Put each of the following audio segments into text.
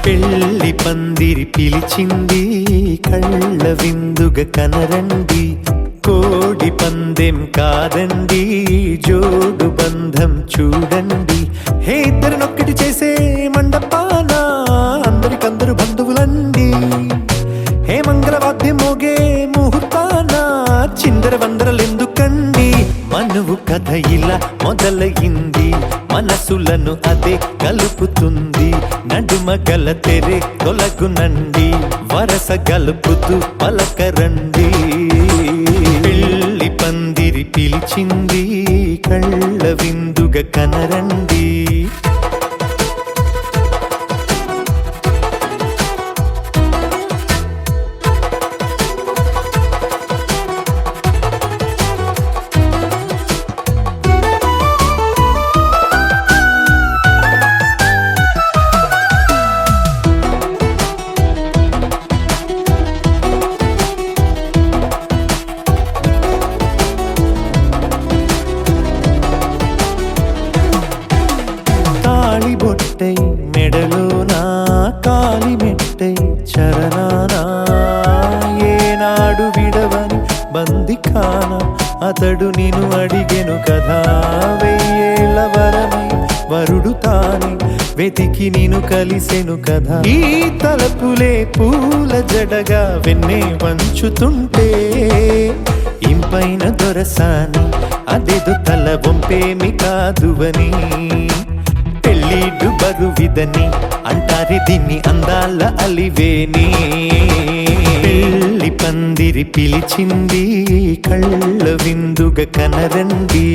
పెళ్లి పందిరి పిలిచింది, కళ్ళ విందుగా కనరండి. కోడి పందెం కాదండి, జోడు బంధం చూడండి. హే ఇద్దరినొక్కటి చేసే మండపాన అందరికందరు బంధువులండి. హే మంగళవాద్యం మోగే ముహూర్తాన చిందర వందరలెందుకండి. మనువు కథ ఇలా మొదలయింది, మనసులను అదే కలుపుతుంది. నడుమ గల తెరే తొలగునండి, వరస గలుపుతూ పలకరండి. పెళ్లి పందిరి పిలిచింది, కళ్ళ విందుగా కనరండి. బొట్టై మెడలోనా కాలి మెట్టై చరణానా, ఏనాడు విడవని బందిఖానా అతడు నిన్ను అడిగెను కదా. వెయ్యేళ్ల వరమై వరుడు తానే వెతికి నిన్ను కలిసెను కదా. ఈ తలపులే పూల జడగా వెన్నే వంచుతుంటే, ఇంపైన దొరసాని అదేదో తల వంపేమి కాదువని. పెళ్ళిడు బరువిదని అంటారే దీన్ని అందాల అలివేని. పెళ్లి పందిరి పిలిచింది, కళ్ళ విందుగా కనరండి.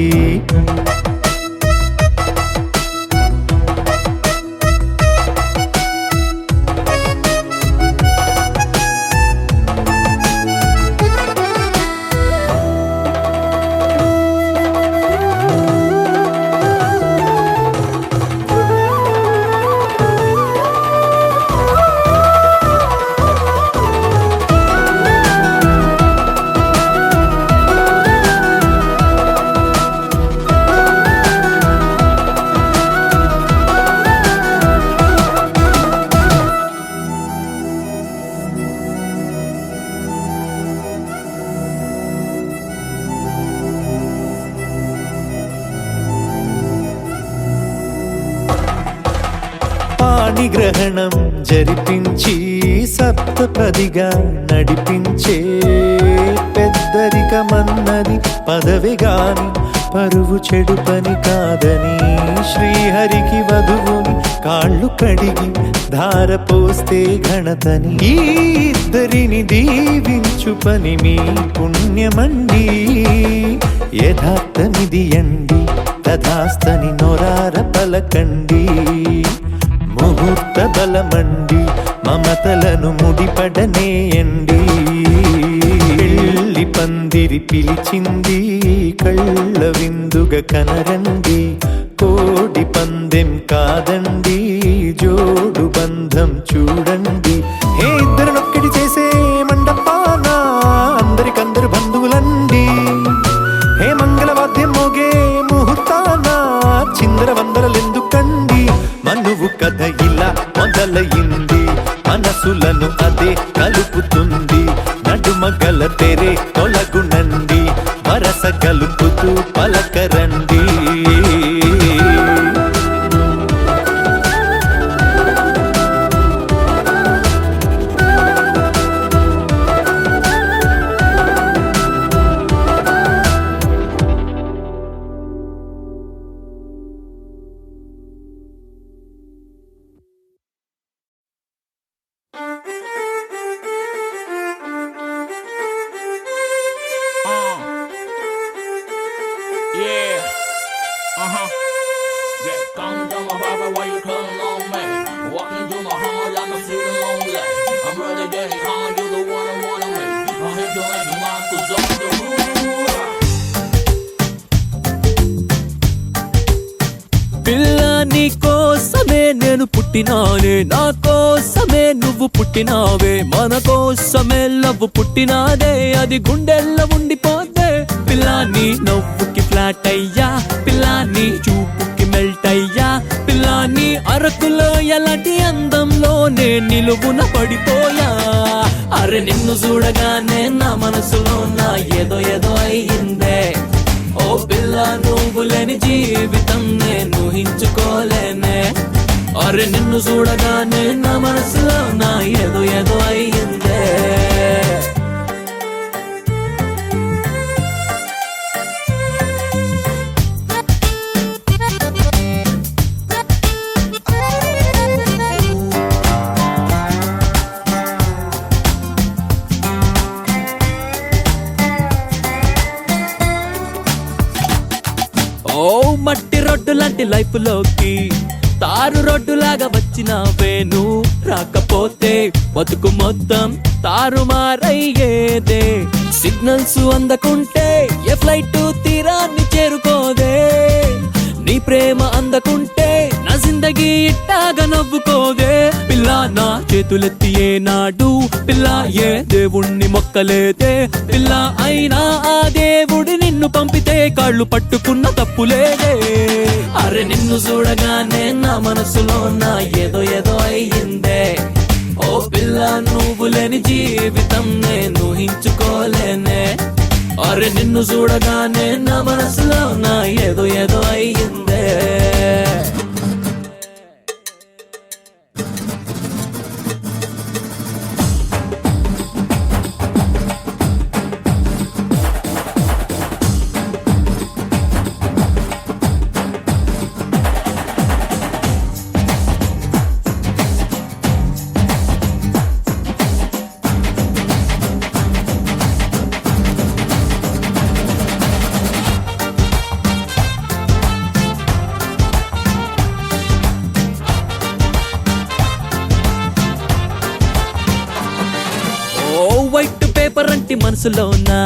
పాణిగ్రహణం జరిపించి సప్తపదిగా నడిపించే, పెద్దరికమన్నది పదవి గాని పరువు చెడు పని కాదని. శ్రీహరికి వధువుని కాళ్ళు కడిగి ధార పోస్తే ఘనతని. ఈ ఇద్దరిని దీవించు పని మీ పుణ్యమండి. యథార్థమిది అండి, తథాస్తని నొరార పలకండి. ముహూర్త బలమండి, మమతలను ముడిపడనేయండి. పెళ్లి పందిరి పిలిచింది, కళ్ళ విందుగా కనరండి. కోడి పందెం కాదండి, జోడు బంధం చూడండి. హే ఇద్దరినొక్కటి చేసే మండపాన అందరికందరు బంధువులండి. హే మంగళవాద్యం మోగే ముహూర్తాన చిందర వందరలెందుకండి. మనువు కథ మొదలయింది మనసులను అదే కలుపుతుంది నడుమగల తెరే తొలగునండి వరస కలుపుతూ పలకరండి పిల్ల నీ కోసమే నేను పుట్టినానే నా కోసమే నువ్వు పుట్టినావే మన కోసమే లవ్వు పుట్టినాదే అది గుండెల్లో ఉండిపోతే పిల్ల నీ నవ్వుకి ఫ్లాట్ అయ్యా పిల్ల నీ చూపుకి మెల్ట్ అయ్యా పిల్ల నీ అరకులో ఎలాంటి అందంలోనే నిలువున పడిపోయా అరే నిన్ను చూడగానే నా మనసులో నా ఏదో ఏదో అయ్యిందే ఓ పిల్ల నువ్వు లేని జీవితం నేను ఊహించుకోలేనే అరే నిన్ను చూడగానే నా మనసులో నా ఏదో ఏదో అయ్యిందే ఓ మట్టి రోడ్డు లాంటి లైఫ్ లోకి తారు రోడ్డు లాగా వచ్చినావే నువ్వు రాకపోతే బతుకు మొత్తం తారుమారయ్యేదే సిగ్నల్స్ అందకుంటే ఏ ఫ్లైట్ తీరాన్ని చేరుకోదే నీ ప్రేమ అందకుంటే నా జిందగీ ఇట్టాగా నవ్వుకోదే పిల్ల నా చేతులెత్తి ఏనాడు పిల్ల ఏ దేవుణ్ణి మొక్కలేదే పిల్ల అయినా ఆ దేవుడి నిన్ను పంపితే కాళ్ళు పట్టుకున్న తప్పులేదే అరే నిన్ను చూడగానే నా మనసులో నా ఏదో ఏదో అయ్యిందే ఓ పిల్ల నువ్వు లేని జీవితం నేను ఊహించుకోలేనే అరే నిన్ను చూడగానే నా మనసులో నా ఏదో ఏదో అయ్యిందే వైట్ పేపర్ అంటి మనసులోనా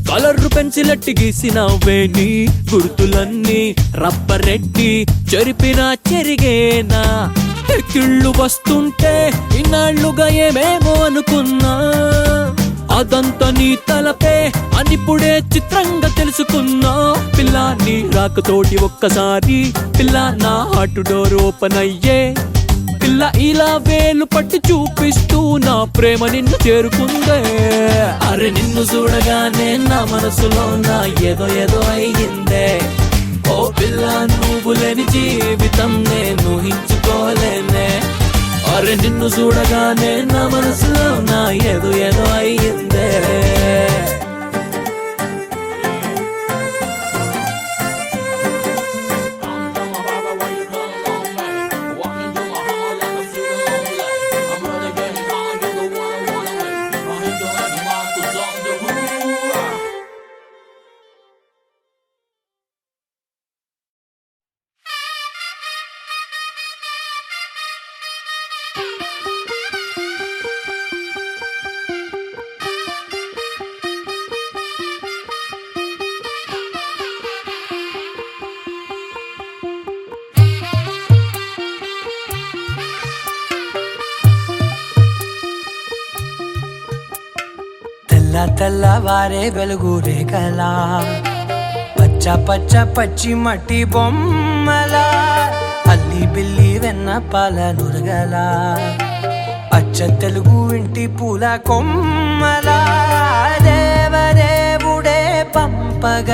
కలర్ పెన్సిల్ అట్టి గీసినవే నీ గుర్తులన్నీ రబ్బరెట్టి చెరిపినా చెరిగేనా ఎక్కిళ్ళు వస్తుంటే ఇన్నాళ్లుగా ఏమేమో అనుకున్నా అదంతా నీ తలపే అనిప్పుడే చిత్రంగా తెలుసుకున్నా పిల్ల నీ రాకతోటి ఒక్కసారి పిల్ల నా హార్ట్ డోర్ ఓపెన్ అయ్యే పిల్ల ఇలా వేలు పట్టి చూపిస్తూ నా ప్రేమ నిన్ను చేరుకుందే అరే నిన్ను చూడగానే నా మనసులో నా ఏదో ఏదో అయ్యిందే ఓ పిల్ల నువ్వు లేని జీవితం నేను ఊహించుకోలేనే అరే నిన్ను చూడగానే నా మనసులో నా ఏదో ఏదో అయ్యిందే తెల్లవారే వెలుగు రేఖలా పచ్చ పచ్చ పచ్చి మట్టి బొమ్మలా అల్లి బిల్లి వెన్న పాల నురగల అచ్చ తెలుగు ఇంటి పూల కొమ్మల దేవదేవుడే పంపగ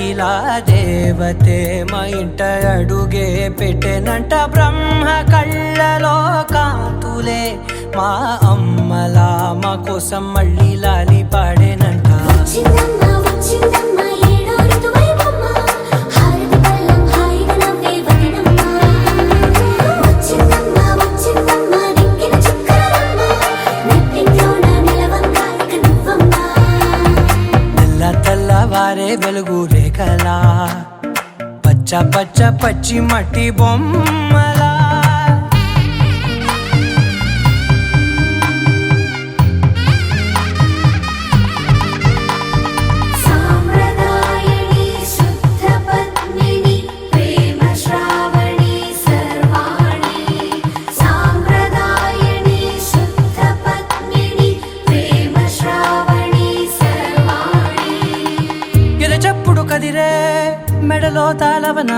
ఇలా దేవతే మా ఇంట అడుగే పెట్టెనంట బ్రహ్మ కళ్ళలో కాంతులే మా అమ్మలా మా కోసం మళ్ళీ లాలి పాడేనంట తెల్లవారే వెలుగు రేఖలా పచ్చ పచ్చ పచ్చి మట్టి బొమ్మలా కదిరే మెడలో తాళవన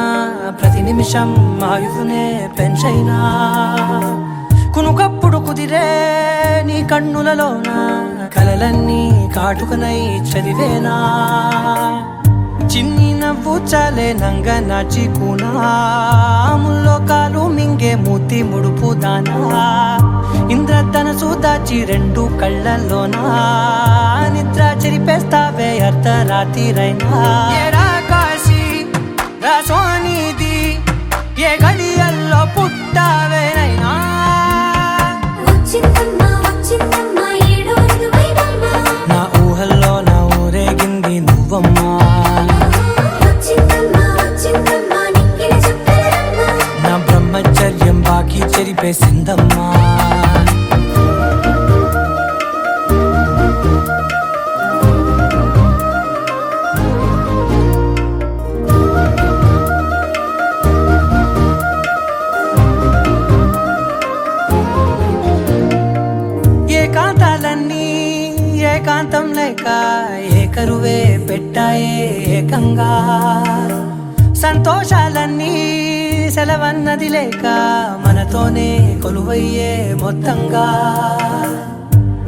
ప్రతి నిమిషం ఆయుధునే పెంచైనా కునుకప్పుడు కుదిరే నీ కన్నులలోన కలలన్నీ కాటుకనై చదివేనా చిన్ని నవ్వు చాలే నంగ నాచి కూనాముల్లో కాలు మింగే మూతి ముడుపు దానా ఇంద్రధనసు దాచి రెండు కళ్ళల్లోనా నిద్ర చెరిపేస్తావే అర్ధరాత్రిరైనా ఏరా కాశీ రాసోనిది ఏ గడియల్లో పుట్టావేనైనా నా ఊహల్లో నా ఊరేగింది నువ్వమ్మా నా బ్రహ్మచర్యం బాకీ చెరిపేసిందమ్మా ఏకాంతాలన్నీ ఏకాంతం లేక ఏకరువే పెట్టాయే ఏకంగా సంతోషాలన్నీ సెలవన్నది లేక మనతోనే కొలువయ్యే మొత్తంగా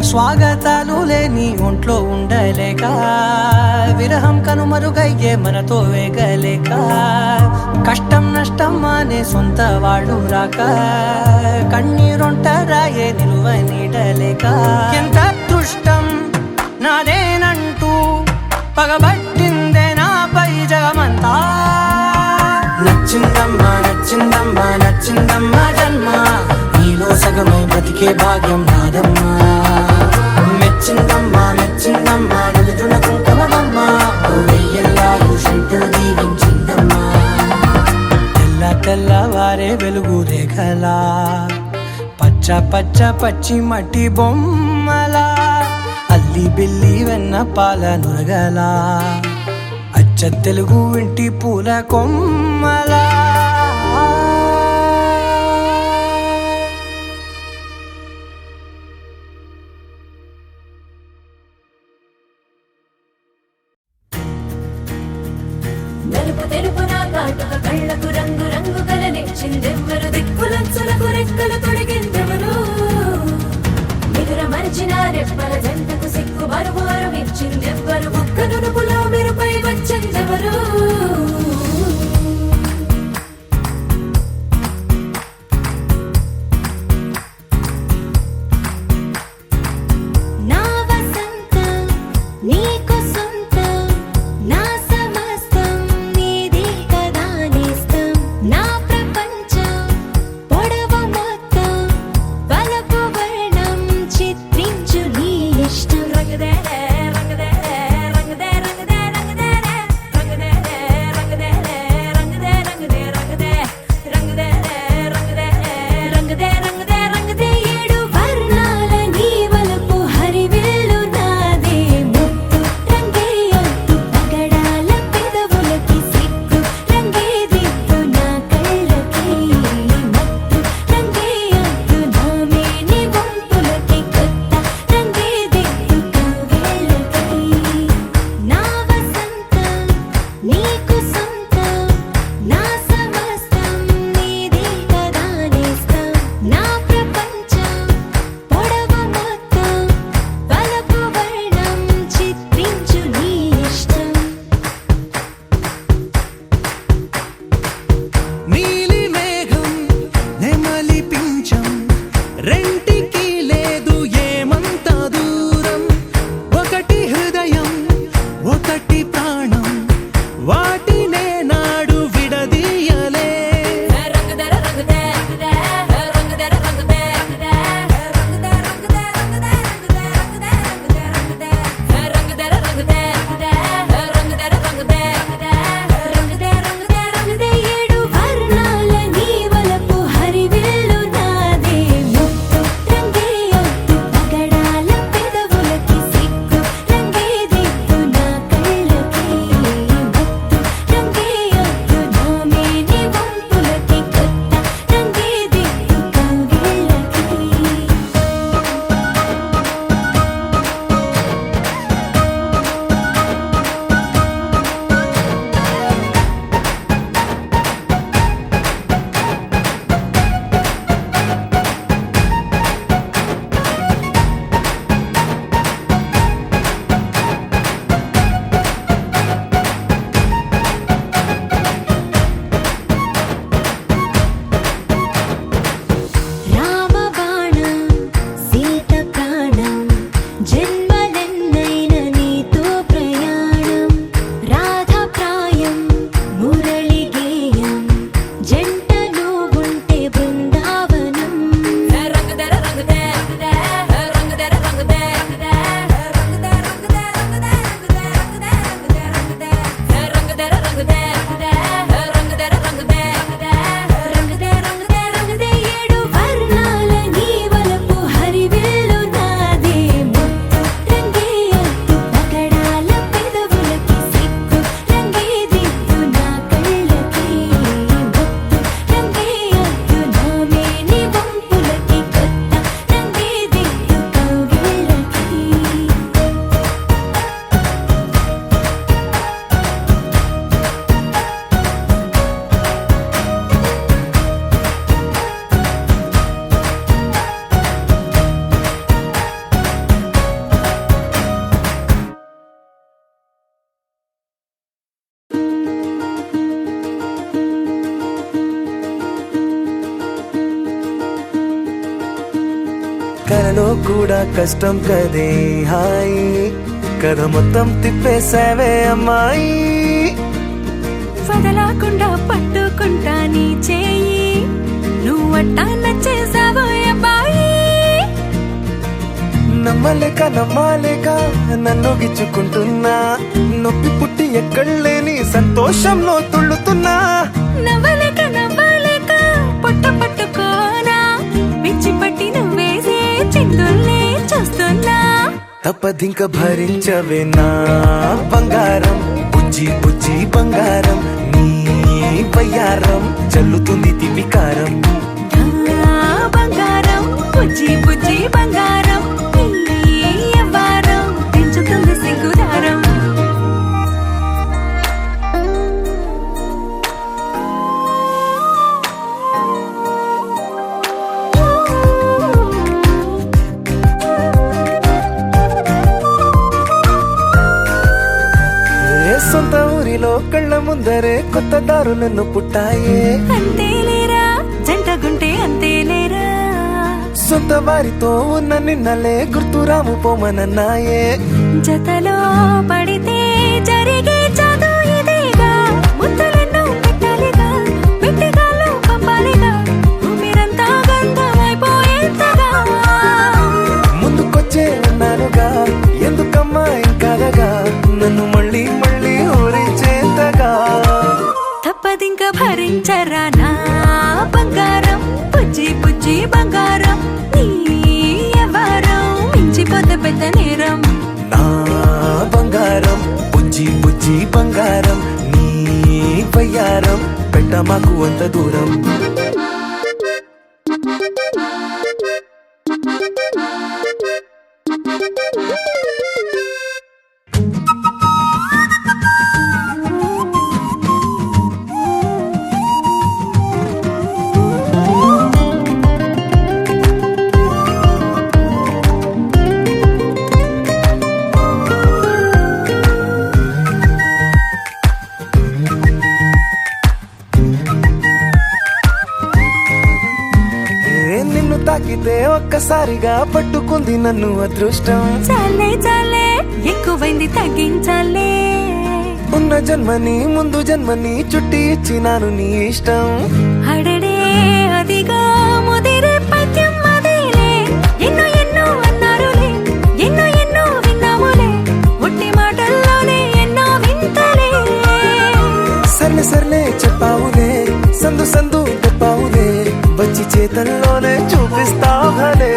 స్వాగతాలు లేని ఒంట్లో ఉండలేక విరహం కనుమరుగయ్యే మనతో వేగలేక కష్టం నష్టం అనే సొంత వాళ్ళు రాక కన్నీరొంటరాయే నిలువ నీడలేక ఎంత అదృష్టం నాదేనంటూ పగబట్టిందే నాపై జగమంతా నచ్చిందమ్మా నచ్చిందమ్మా నచ్చిందమ్మా జన్మ నీలో సగమై బ్రతికే భాగ్యం నాదమ్మా మెచ్చిందమ్మా మెచ్చిందమ్మా నిలుచున కుంకుమమ్మా వెయ్యల్లాలు శంకులు దీవించిందమ్మా తెల్లవారే వెలుగు రేఖలా పచ్చ పచ్చ పచ్చి మట్టి బొమ్మలా అల్లి బిల్లి వెన్న పాల నురగలా అచ్చ తెలుగు ఇంటి పూల కొమ్మలా నలుపు తెలుపున కాటుక కళ్ళకు రంగు రంగు కలనిచ్చిందెవ్వరు దిక్కులంచులకు రెక్కలు తొడిగిందెవరు నిదుర మరిచిన రెప్పల జంటకు సిక్కు బరువారు ఇచ్చిందెవ్వరు ఒక్క నునుపులో మెరుపై వచ్చిందెవరు కలలో కూడా కష్టం కదే హాయి కథ మొత్తం తిప్పేసావే అమ్మాయి వదలకుండా పట్టుకుంటా నీ చేయి నువ్వట్టా నచ్చేసావో అబ్బాయి నమ్మలేక నన్ను గిచ్చుకుంటున్నా నొప్పి పుట్టి ఎక్కడలేని సంతోషంలో తుళ్ళుతున్నా నవ్వలేక పొట్ట పట్టుకోనా పిచ్చి పట్టి నువ్వేసే చిందుల్నే చూస్తున్నా తప్పదింక భరించవే నా బంగారం బుజ్జి బుజ్జి బంగారం నీ వయ్యారం చల్లుతుంది తిమికారం బంగారం బుజ్జి బుజ్జి బంగారం ఎవ్వారం పెంచుతుంది సిగ్గుదారం సొంత ఊరిలో కళ్ళ ముందరే కొత్త దారులను పుట్టాయే అంతేలేరా జంటగుంటే అంతేలేరా సొంత వారితో ఉన్న నిన్నలే గుర్తురాము పోమనన్నాయే జతలో పడితే జరిగే చదువు ఇదేగా ముద్దలెన్నో పెట్టాలిగా పెట్టిగాల్లో పంపాలిగా మీరంతా గంతమైపోయేంతగా ముందుకొచ్చే ఉన్నానుగా ఎందుకమ్మా ఇంకాదగా నన్ను మళ్ళీ ఊరించేంతగా తప్పదింక భరించరా నా బంగారం బుజ్జి బుజ్జి బంగారం నీ ఎవరం మించిపోతే పెద్ద నేరం నా బంగారం బుజ్జి బుజ్జి బంగారం నీ వయ్యారం పెట్ట మాకు అంత దూరం నిన్ను తాకితే ఒక్కసారిగా పట్టుకుంది నన్ను అదృష్టం చాలే ఎక్కువైంది తగ్గించాలే ఉన్న జన్మని ముందు జన్మని చుట్టి ఇచ్చినాను నీ ఇష్టం అడడే అదిగా ముదిరే పద్యం అదేలే ఎన్నో అన్నారులే ఎన్నో విన్నాములే ఒట్టి మాటల్లోనే ఎన్నో వింతలే సర్లే చెప్పావులే సందు చెప్పావులే వచ్చి చేతల్లోనే చూపిస్తావులే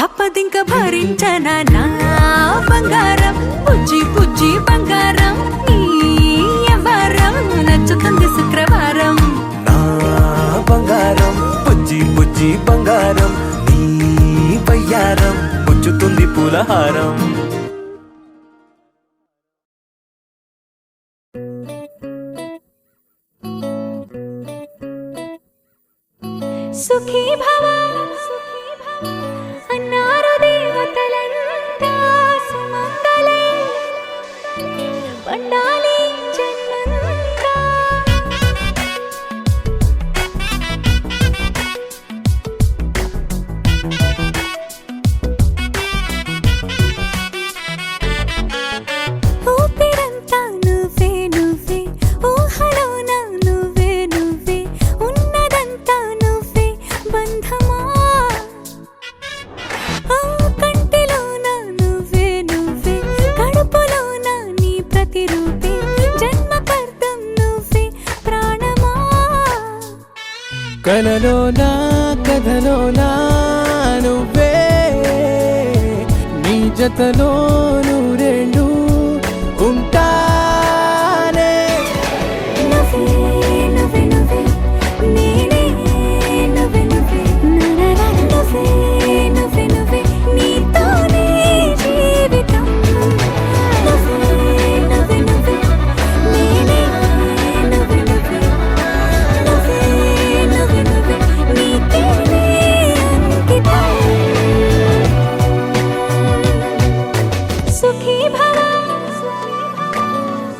తప్పదింక భరించనా నా బంగారం బుజ్జి బుజ్జి బంగారం నీ ఎవరం నచ్చుతుంది శుక్రవారం నా బంగారం బుజ్జి బుజ్జి బంగారం నీ వయ్యారం పుచ్చుతుంది పూలహారం సుఖీ భవ అన్నారు దేవతలంతా సుమంగళే పండాలి జన్మంతా ఊపిరంతా నువ్వే ఊహలోన నువ్వే ఉన్నదంతా నువ్వే బంధమా కంటిలోన నువ్వే కడుపులోన నీ ప్రతిరూపే జన్మకర్తం నువ్వే ప్రాణమా కలలోనా కథలోనా నువ్వే నీ జతలో నూరేళ్ళు ఉంటానే నువ్వే నేనే నువ్వే నువ్వే నీతోనే జీవితం నువ్వే నేనే నువ్వే నీతోనే అంకితం సుఖీ భవ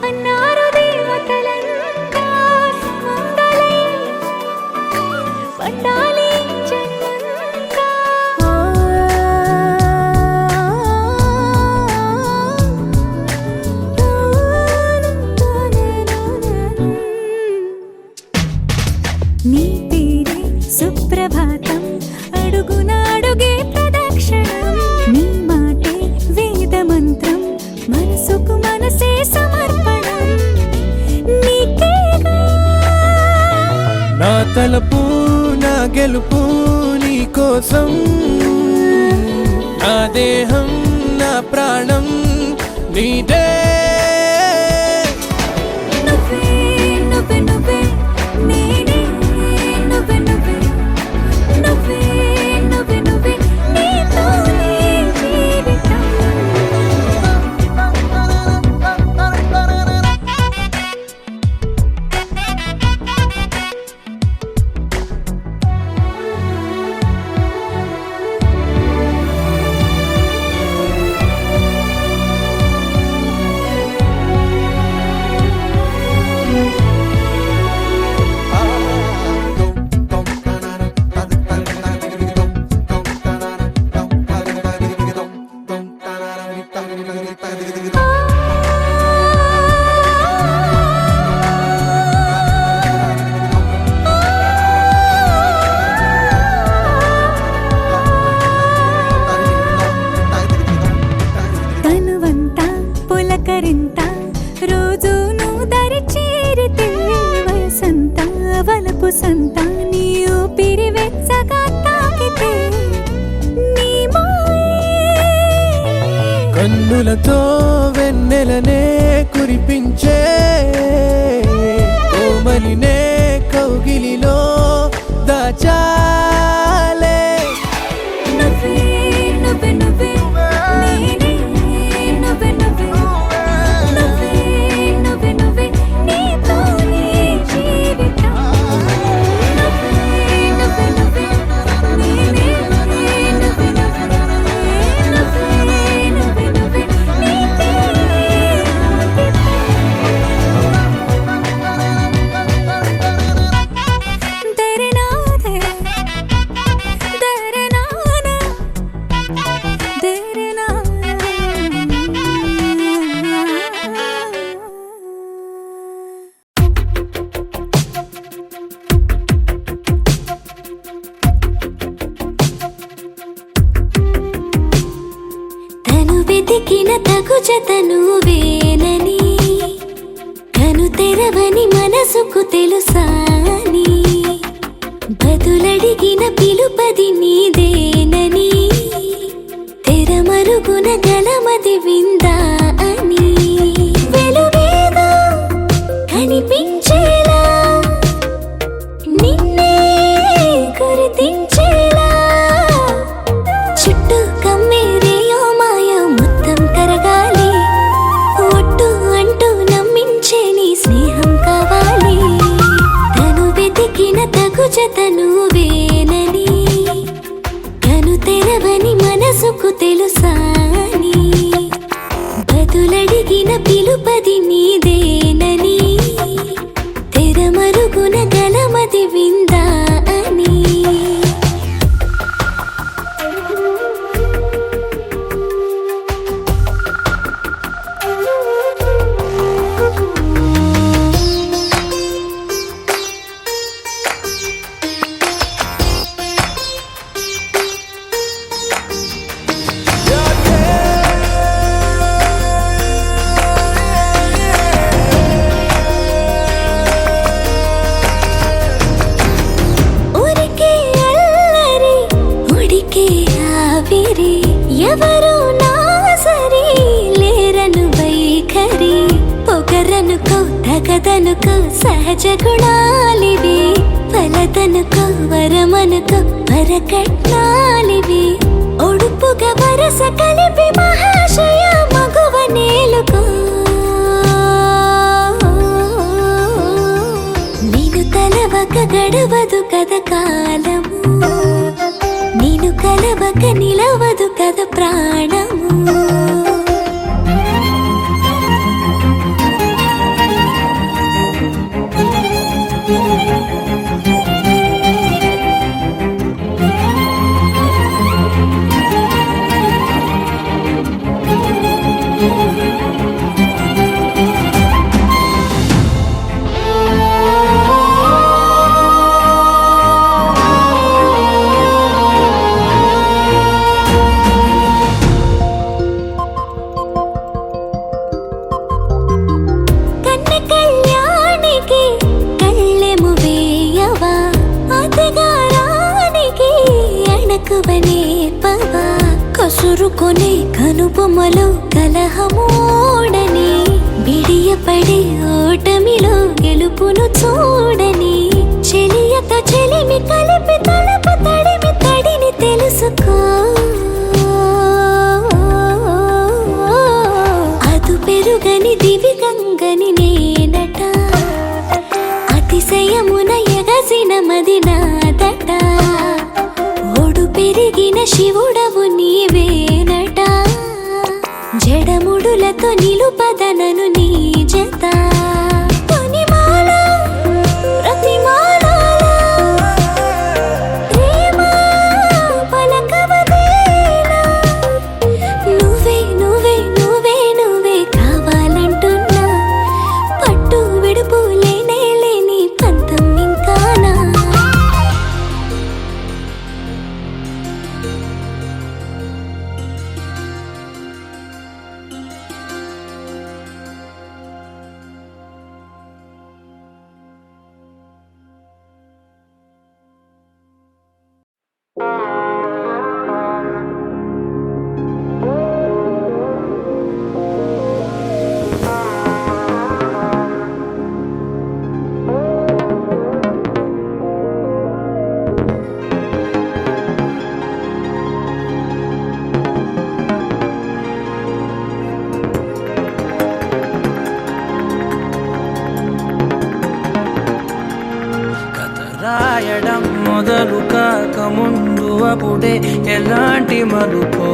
అన్నారు దేవతలంతా సుమంగళే పండాలి జన్మంతా సుప్రభాతం అడుగున అడుగే ప్రదక్షిణం నీ మాటే వేద మంత్రం మనసుకు మనసే సమర్పణం నీకేగా నా తలపు నా గెలుపు నీ కోసం నా దేహం నా ప్రాణం నీదే నువ్వే నువ్వే నువ్వే నేనే నువ్వే నువ్వే నువ్వే నువ్వే నువ్వే నీతోనే జీవితం తనువంతా పులకరింత రోజు నువ్వు దరి చేరితే వయసంతా వలపు సంత నీ ఊపిరి వెచ్చగా తాకితే నీ మాయే కన్నులతో వెన్నెలనే కురిపించే కోమలినే కౌగిలిలో దాచాలే నువ్వే నువ్వే నువ్వే నేనే నువ్వే నువ్వే నువ్వే నువ్వే నువ్వే నీతోనే జీవితం నువ్వే నువ్వే నువ్వే నేనే నువ్వే నువ్వే నువ్వే నువ్వే నువ్వే నీకే దరనాదే దరనానా తను వెతికిన తగు జతను వేనని కను తెరవని మనసుకు తెలుసాని బదులడిగిన పిలుపది నీదేనని తెరమరుగున గలమది విందా అని వెలువేగా కనిపించేలా నిన్నే గుర్తించేలా చుట్టూ కమ్మేరేయో మాయ మొత్తం కరగాలి ఒట్టు అంటూ నమ్మించే నీ స్నేహం కావాలి తను వెతికిన తగు జతను వేనని కను తెరవని మనసుకు తెలుసాని బదులడిగిన పిలుపది నీదేనని తెరమరుగున గలమది విందా అని ఊరికే అల్లరి ఉడికే ఆవిరి ఎవరు నా సరి లేరను వైఖరి పొగరనుకో తగదనుకో సహజ గుణాలివి ఫలదనుకో వరమనుకో వరకట్నాలివి ఒడుపుగా వరస కలిపి మహాశయ మగువ నేలుకో నీను తలవక గడవదు కద కాలము నీను కలవక నిలవదు కద ప్రాణము కసురుకొనే కనుబొమ్మలో కలహమోడని బిడియపడే ఓటమిలో గెలుపును చూడని చెలియత చెలిమి కలిపి తలపు తడిమి తడిని తెలుసుకో అదు పెరుగని దివి గంగని నేనట అతిశయమున ఎగసిన మది నాదట ఓడు పెరిగిన శివుడవు నీవేనట జడముడులతో నిలుపదనను నీ జత తొనిమాల ప్రతిమాలాల ప్రేమ పలకవదేలా నువ్వే నువ్వే నువ్వే నువ్వే కావాలంటున్నా పట్టు విడుపు లేనే లేని పంతం ఇంకానా రాయడం మొదలు కాక ముందు అప్పుడే ఎలాంటి మలుపో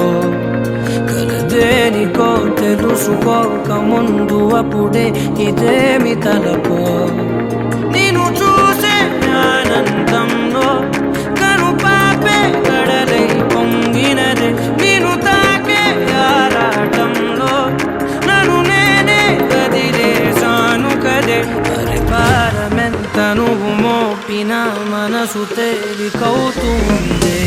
కలదేనికో తెలుసుకోక ముందు అప్పుడే ఇదేమి తలపో నేను చూసే ఆనందంలో కను పాపే కడలై పొంగినదే నేను తాకే ఆరాటంలో నన్ను నేనే కదిలేసాను కదే అరే పారమెంత నువ్వు మోపిన మనసు తేలికవుతుంది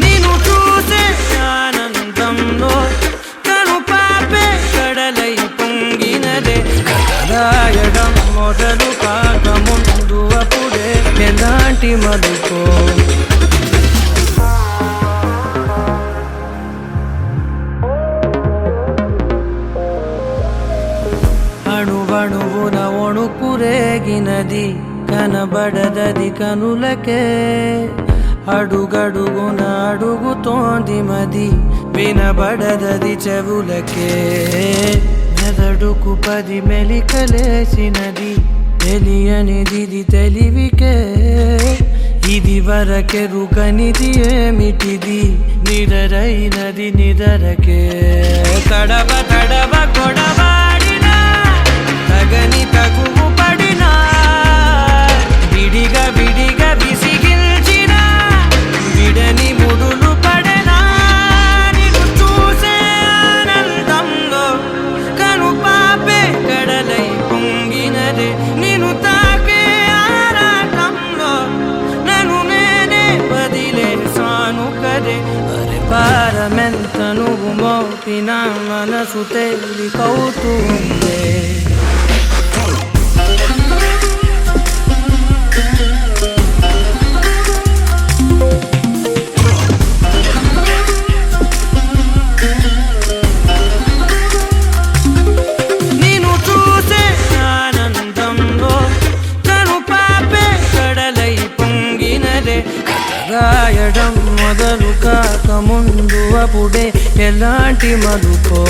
నేను చూసే ఆనందంలో కను పాపే కడలై పొంగినదే రాయడం మొదలు కాక ముందు అప్పుడే ఎలాంటి మలుపో అణువణువున ఒణుకురేగినది కనబడదది కనులకే అడుగడుగున అడుగుతోంది మది వినబడదది చెవులకే మెదడుకు 10 మెలికలేసినది తెలియనిది తెలివికే ఇది వరకెరుకనిది ఏమిటిది నిదరైనది నిదరకే తడవ తడవ కొడవాడినా తగని తగువు పడినా విడిగా విడిగా విసిగిల్చిన విడని ముడులు పడనా నిన్ను చూసే ఆనందంలో కను పాపే కడలై పొంగినదే నిన్ను తాకే ఆరాటంలో నన్ను నేనే వదిలేసాను కదే అరే పారమెంత నువ్వు మోపిన మనసు తేలికవుతుంది నేను చూసే ఆనందంలో కను పాపే కడలై పొంగినదే రాయడం మొదలు కాక ముందు అప్పుడే ఎలాంటి మలుపో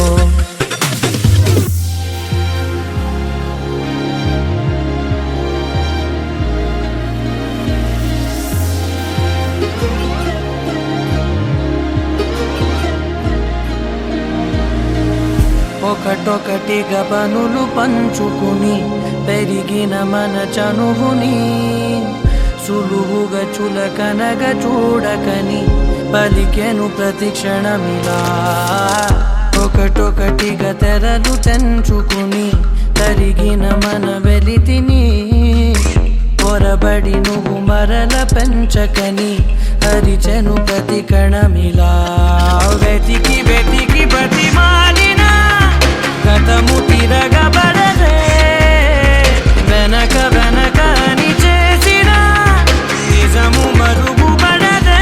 ఒకటొకటిగా పనులు పంచుకుని పెరిగిన మన చనువుని సులువుగా చులకనగా చూడకని పలికెను ప్రతి క్షణమిలా ఒకటొకటిగా తెరలు తెంచుకుని తరిగిన మన వెలితిని పొరబడి నువ్వు మరల పెంచకని హరిచెను ప్రతి కణమిలా వెతికి వెతికి బతిమాలిన గతము తిరగబడదే వెనక వెనక అని చేసిన నిజము మరుగుపడదే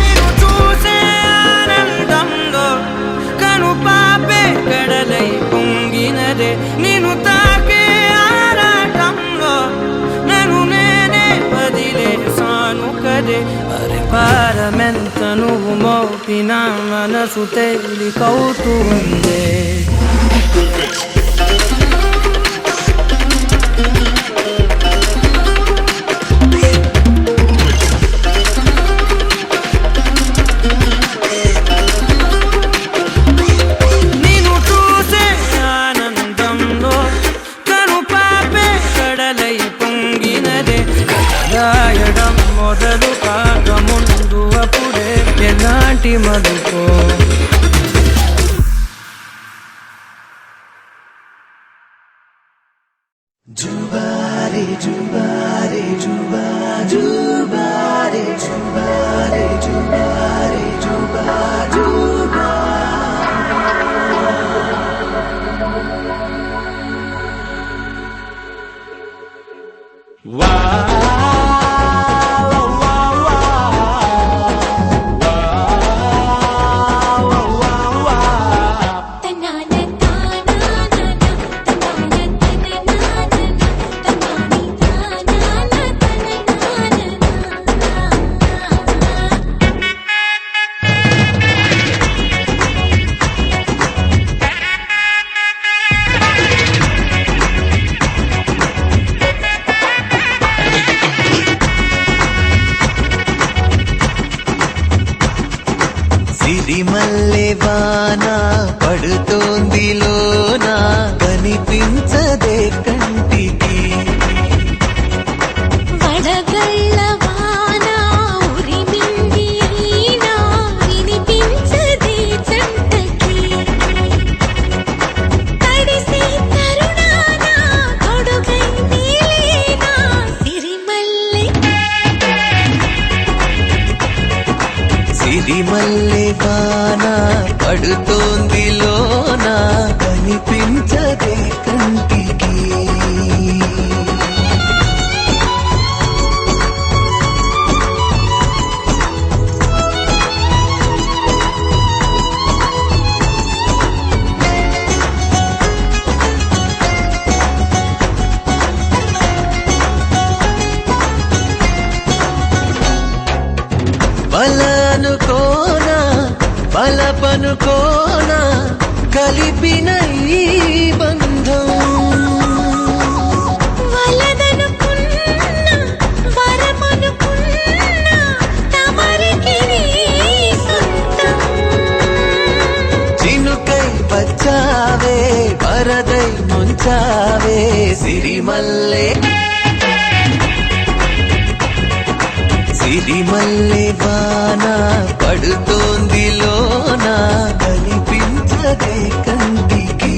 నిన్ను చూసే ఆనందంలో కను పాపే కడలై పొంగినదే నిన్ను తాకే ఆరాటంలో నన్ను నేనే వదిలేసాను కదే అరే భారమెంత నువ్వు మోపిన మనసు తేలికవుతుందే నిన్ను చూసే ఆనందంలో కను పాపే కడలై పొంగినదే రాయడం మొదలు కాక ముందు అప్పుడే ఎలాంటి మలుపో జుబారే జుబారే జుబా జుబారే జుబారే జుబారే జుబా జుబా సిరిమల్లె వాన పడుతోంది లోన కనిపించదే కంటికి వడగళ్ళ వాన ఉరిమింది అయినా వినిపించదే జంటకి తడిసే తరుణాన తొడుగై నీలేనా సిరిమల్లె సిరిమల్లె వాన పడుతోంది లోన కనిపించదే కంటికి బలనుకోనా బలపనుకోనా కలిపిన ఈ బంధం వలదనుకున్నా వరమనుకున్నా తమరికి నీ సొంతం చినుకై వచ్చావే వరదై ముంచావే సిరిమల్లె సిరిమల్లె వాన పడుతోంది లోన కనిపించదే కంటికి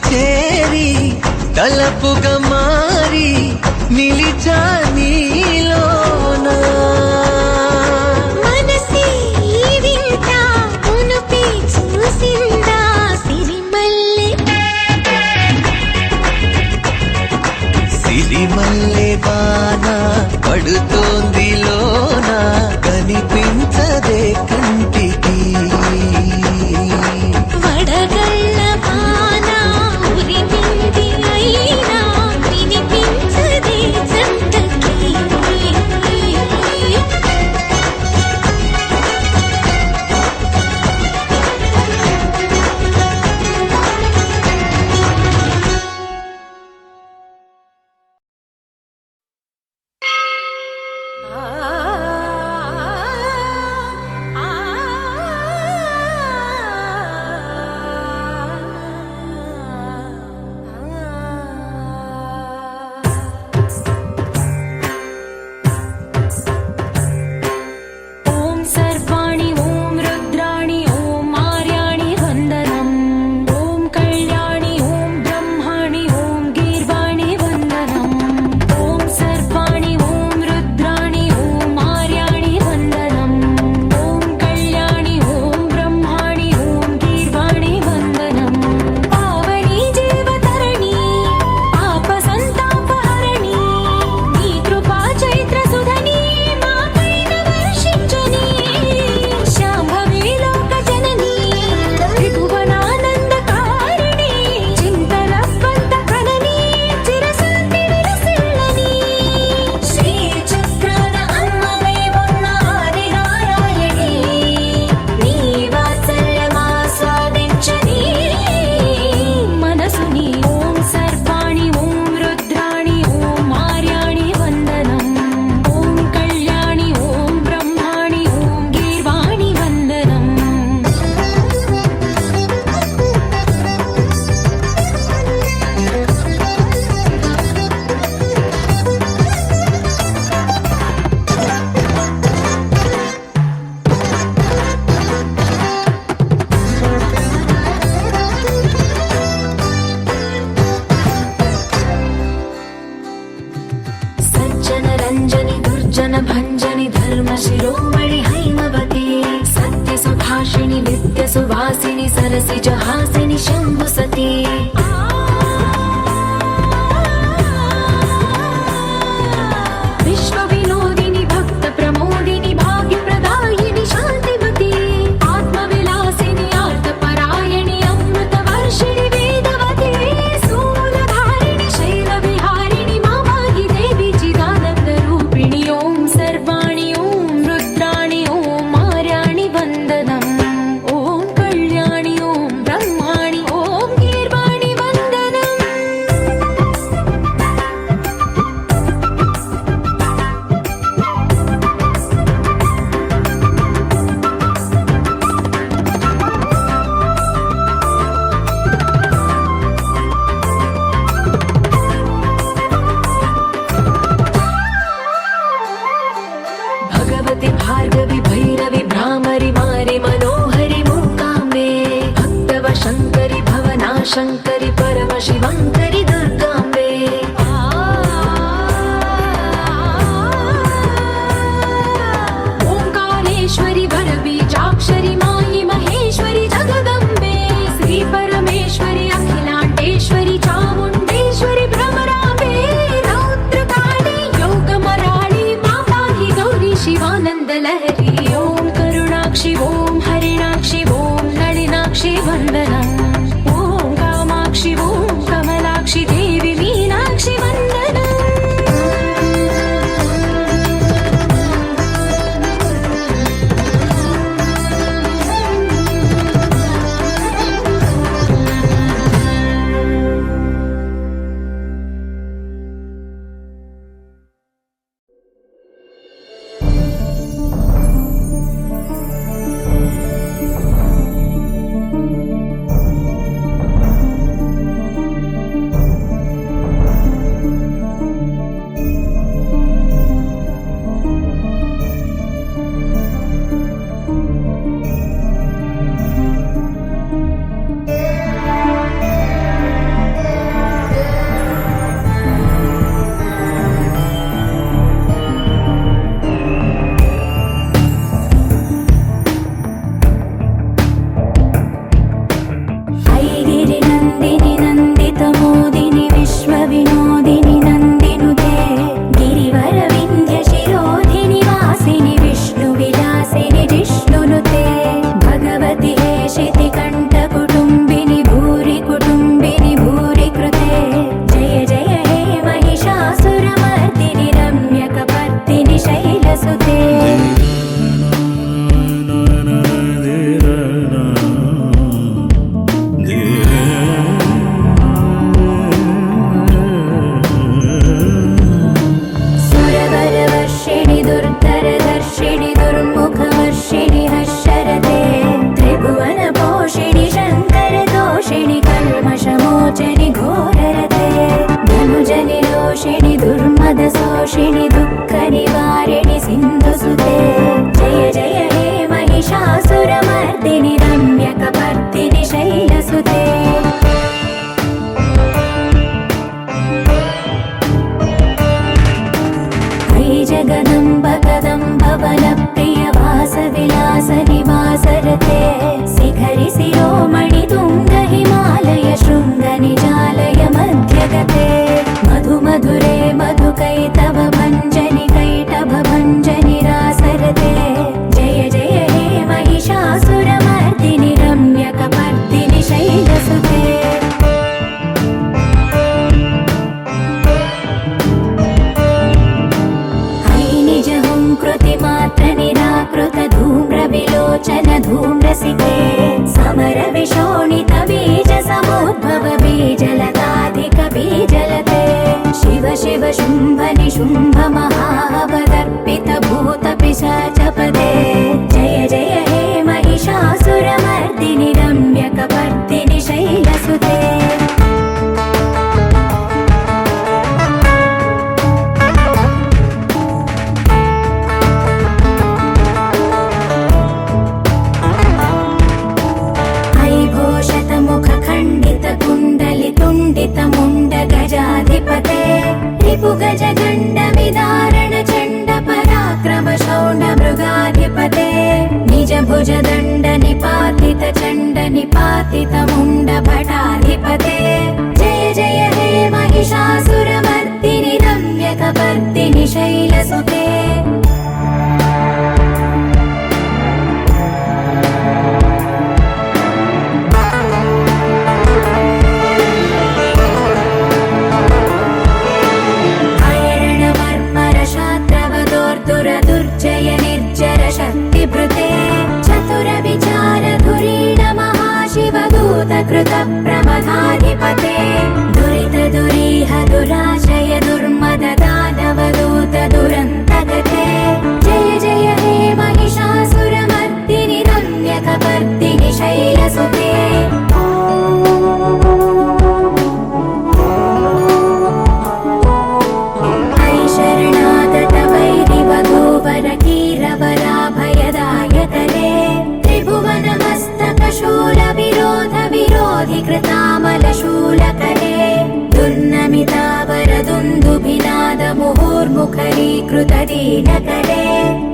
చేరి తలపుగా మారి నిలిచా నీలోనా మనసే వింత ఉనుపి చూసిందా సిరిమల్లె సిరిమల్లె వాన పడుతోంది లోన కనిపించదే కంటికి వడగళ్ళ వాన ఉరిమింది అయినా ఓం సర్వాణి ఓం రుద్రాణి ఓం ఆర్యాణి వందనం ఓం కళ్యాణి ఓం బ్రహ్మాణి ఓం గీర్వాణి వందనం ఓం సర్వాణి ఓం రుద్రాణి ఓం ఆర్యాణి వందనం ఓం కళ్యాణి ఓం బ్రహ్మాణి ఓం గీర్వాణి వందనం పావని జీవతరణి పాప సంతాపహరణి నీ కృపా చైత్ర సుధని మాపైన వర్షించని శాంభవి లోక జనని త్రిభువనానందకారిణి చింతల స్వంత కనని చిరశాంతి విలసిల్లని శ్రీ చక్రాన అమ్మవై ఉన్న ఆది నారాయణి నీ వాత్సల్యమాస్వాదించని మనసుని ఓం సర్వాణి ఓం రుద్రాణి ఓం ఆర్యాణి వందనం ఓం కళ్యాణి ఓం బ్రహ్మాణి ఓం గీర్వాణి వందనం సజ్జన రంజని దుర్జన భంజని ధర్మ శిరోమణి హైమవతి సత్య సుభాషిణి నిత్య సువాసిని సరసిజ హాసిని శంభు సతీ విశ్వ వినోదిని భక్త ప్రమోదిని భాగ్య ప్రదాయిని శాంతిమతి ఆత్మ విలాసిని ఆర్త పరాయణి అమృత వర్షిణి వేదవతి శూలధారిణి శైల విహారిణి మామాగి దేవి చిదానంద రూపిణి ఓం సర్వాణి ఓం రుద్రాణి ఓం ఆర్యాణి వందనం ఓం కళ్యాణి ఓం బ్రహ్మాణి ఓం గీర్వాణి వందనం भगवति भार्गवि भैरवि भ्रामरि मारि मनोहरि मूकाम्बे भक्तव शङ्करि भवना शङ्करि परम शिवङ्करि दुर्गाम्बे ओङ्कारेश्वरि वरबीजाक्षरि मायि महेश्वरि जगदम्बे श्री परमेश्वरि अखिलाण्डेश्वरि चामुण्डेश्वरि भ्रमराम्बे रौद्रकाली योगमराळि मा पाहि गौरी शिवानन्द लहरी ॐ करुणाक्षि ॐ हरिणाक्षि ॐ नलिनाक्षि वन्दनम् ॐ कामाक्षि ॐ कमल दुर्मद शोषिणि दुःख निवारिणि सिन्धुसुते जय जय हे महिषासुरमर्दिनि रम्यकपर्दिनि शैलसुते जगदम्ब कदम्ब वनप्रिय वासविलास निवासरते शिखरि शिरोमणि तुङ्ग हिमालय शृङ्ग निजालय मध्यगते मधु मधुरे मधुकैतव भञ्जनि कैटभ भञ्जनि रासरते जय जय हे महिषासुरमर्दिनि रम्यकपर्दिनि शैलसुते कृतिमात्र निराकृत धूम्र विलोचन धूम्रसिके समर विशोणित बीज समुद्भव बीजलताधिक बीजलते शिव शिव शुम्भ निशुम्भ महावदर्पित भूत पिशाचपदे जय जय हे महिषासुरमर्दिनि रम्यकपर्दिनि शैलसुते मुण्ड गजाधिपते रिपु गज गण्ड विदारण चण्ड पराक्रम शौण्ड मृगाधिपते निज भुज दण्ड निपातित चण्ड निपातित मुण्ड भटाधिपते जय जय हे महिषासुरमर्दिनि रम्यकपर्दिनि शैलसुते दुर्जय निर्जर शक्तिभृते चतुर विचार धुरीण महाशिवदूत कृत प्रमथाधिपते दुरित दुरीह दुराशय दुर्मद दानवदूत दुरन्तगते जय जय हे महिषासुरमर्दिनि रम्यकपर्दिनि शैलसुते कीरवराभयदायकरे त्रिभुवनमस्तकशूल विरोध विरोधि कृतामलशूलकरे दुर्नमितावरदुन्दुभिनाद मुहुर्मुखरीकृत दीनकरे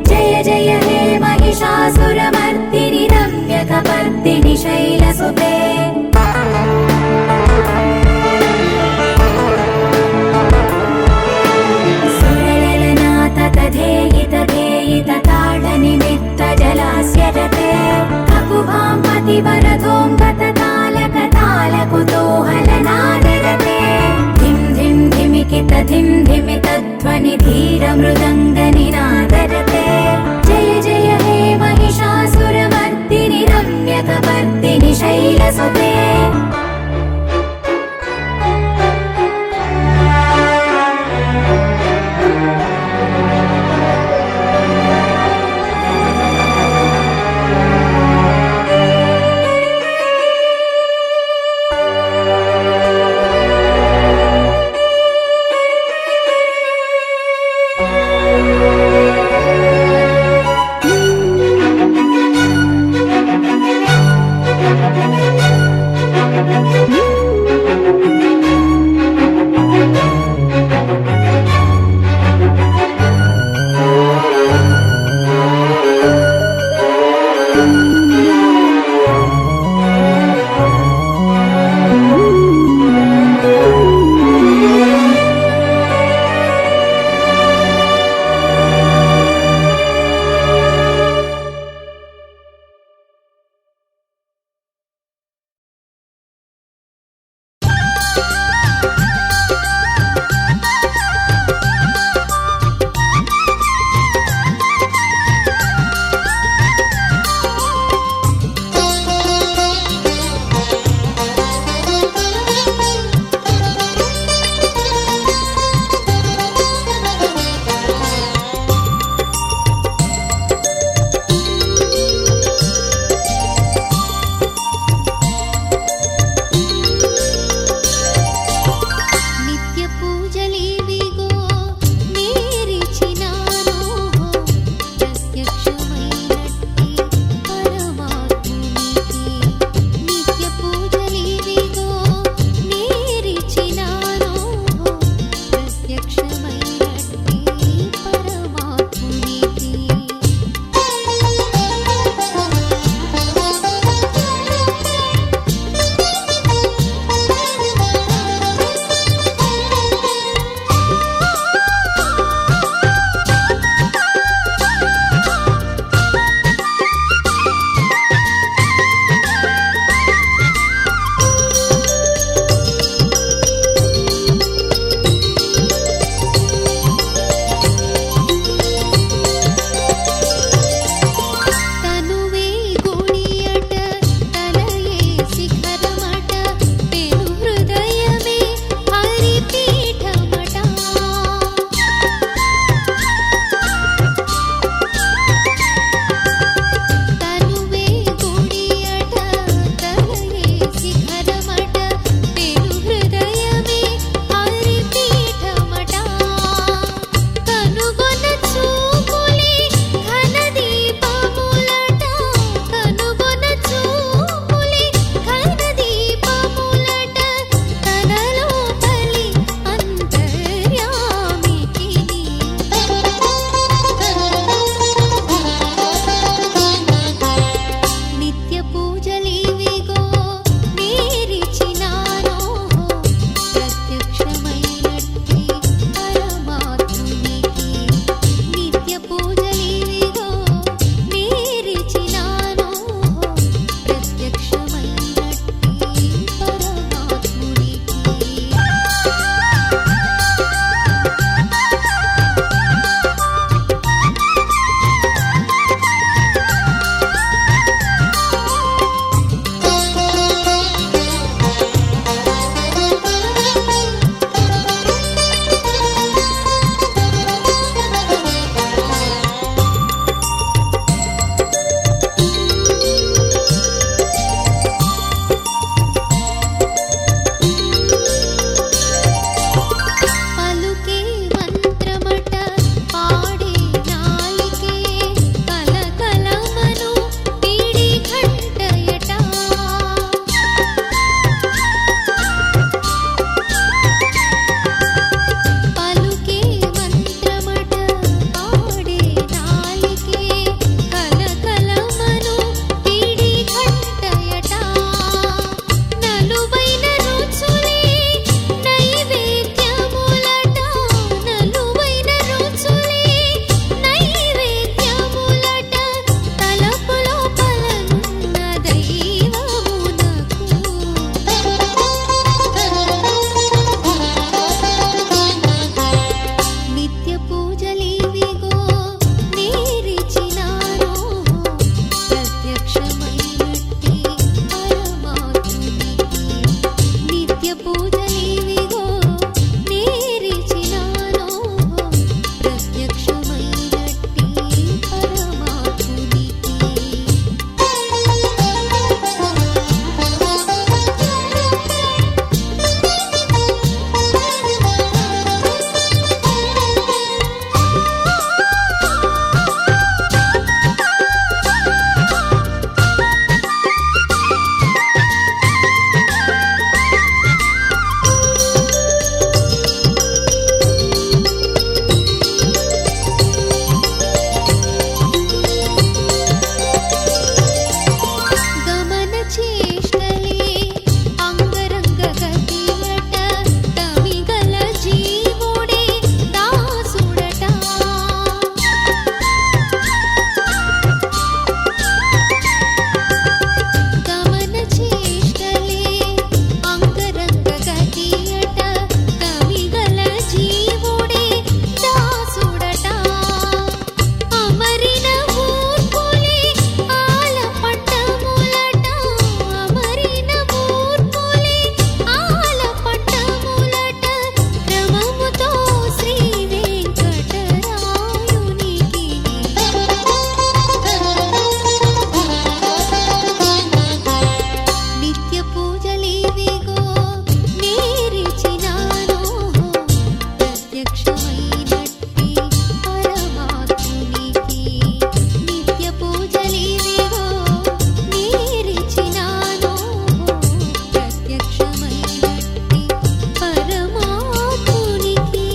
जय जय हे महिषासुरमर्दिनि रम्यकपर्दिनि शैलसुते धेयित धेयित ताडनिमित्त जलास्य रते ककुभां पतिवरधोऽङ्गत तालक तालकुतूहलनादरते धिं धिं धिमिकित धिं धिमित ध्वनि धीर मृदङ्गनिनादरते जय जय हे महिषासुरमर्दिनि रम्यकपर्दिनि शैलसुते నిత్య పూజలీవిగో ప్రత్యక్షమైనట్టి పరమాత్మునికి నిత్య పూజలివిగో నీరిచినాను ప్రత్యక్షమైనట్టి పరమాత్మునికి.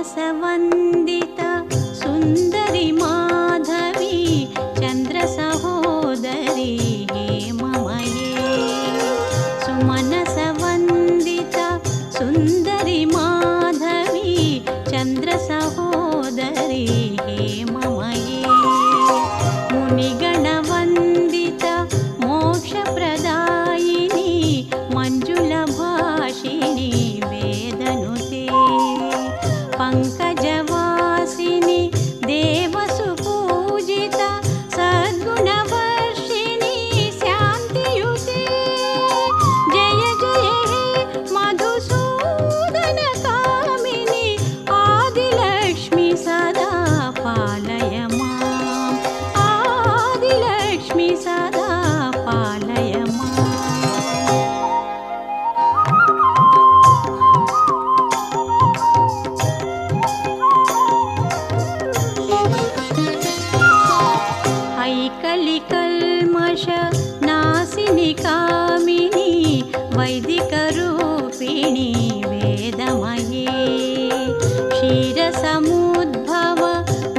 సుమనసవందిత సుందరి మాధవి చంద్ర సహోదరి హేమమయే. సుమనసవందిత సుందరి మాధవి చంద్ర సహోదరి హేమమయే. మునిగణవందిత మోక్షప్రదాయిని మంజుల భాషిణి వేదనుతే. పంకజవాసిని దేవసుపూజిత సద్గుణవర్షిణి శాంతియుతే. జయ జయ హే మధుసూదన కామిని ఆదిలక్ష్మి సదా పాలయ మాం. ఆదిలక్ష్మి సదా పాలయ మాం. ఐకలికల్మష నాశిని కామిని వైదిక రూపిణి వేదమయే. క్షీరసముద్భవ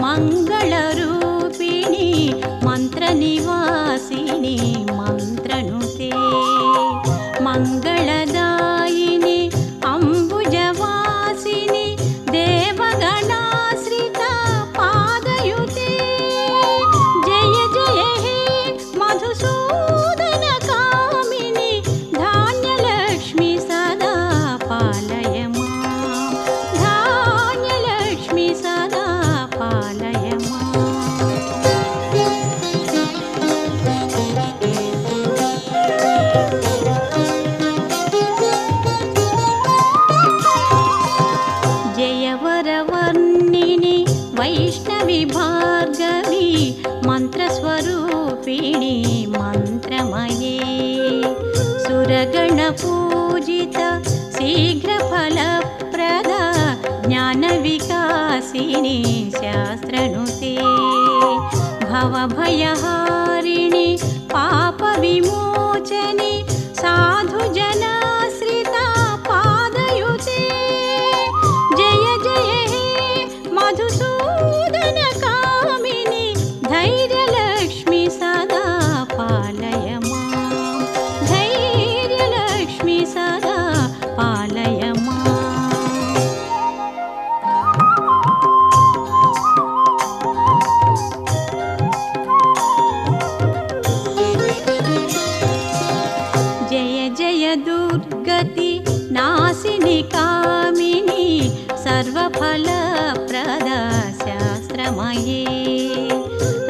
మంగళ రూపిణి మంత్ర నివాసిని మంత్రనుతే. మంగళదాయిని అంబుజవాసిని దేవగణాశ్రిత పాదయుతే. జయ జయ హే మధుసూదన కామిని ధాన్యలక్ష్మి సదా పాలయ మాం. ధాన్యలక్ష్మి సదా పాలయ మాం. జయవరవర్ణిని వైష్ణవి భార్గవి మంత్రస్వరూపిణి మంత్రమయే. సురగణ పూజిత శీఘ్రఫలప్రద జ్ఞాన వికాసిని శాస్త్రనుతే. భవభయహారిణి పాప విమోచని సాధుజనాశ్రిత పాదయుతే. జయ జయ హే మధుసూదన కామిని ధైర్యలక్ష్మి సదా పాలయ మాం. ధైర్యలక్ష్మి సదా పాలయ మాం. జయ జయ దుర్గతి నాశిని కామిని సర్వఫలప్రద శాస్త్రమయే.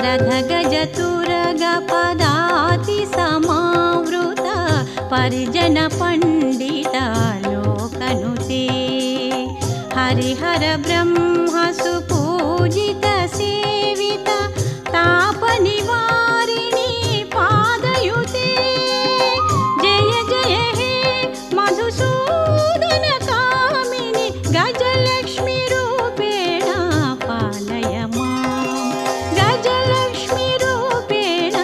రథగజతురగ పదాతి సమావృత పరిజన పండిత లోకనుతే. హరిహర బ్రహ్మ సుపూజిత సేవిత తాప నివారిణి పాదయుతే. జయ జయ హే మధుసూదన కామిని గజలక్ష్మి రూపేణ పాలయ మాం. గజలక్ష్మి రూపేణ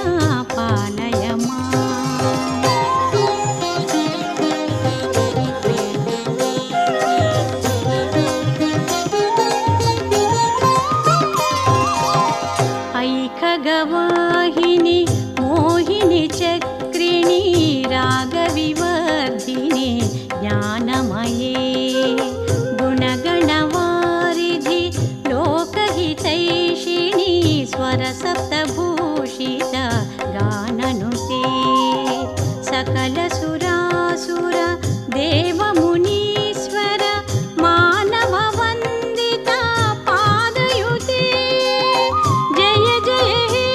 పాలయ మాం. ఐఖగవాహిని మోహిని చక్రిణి రాగవివర్ధిని జ్ఞానమయే. గుణగణవారిధి లోకహితైషిణి స్వరసప్తభూషిత గాననుతే. సకల సురాసుర దేవమునీశ్వర మానవ వందిత పాదయుతే. జయ జయ హే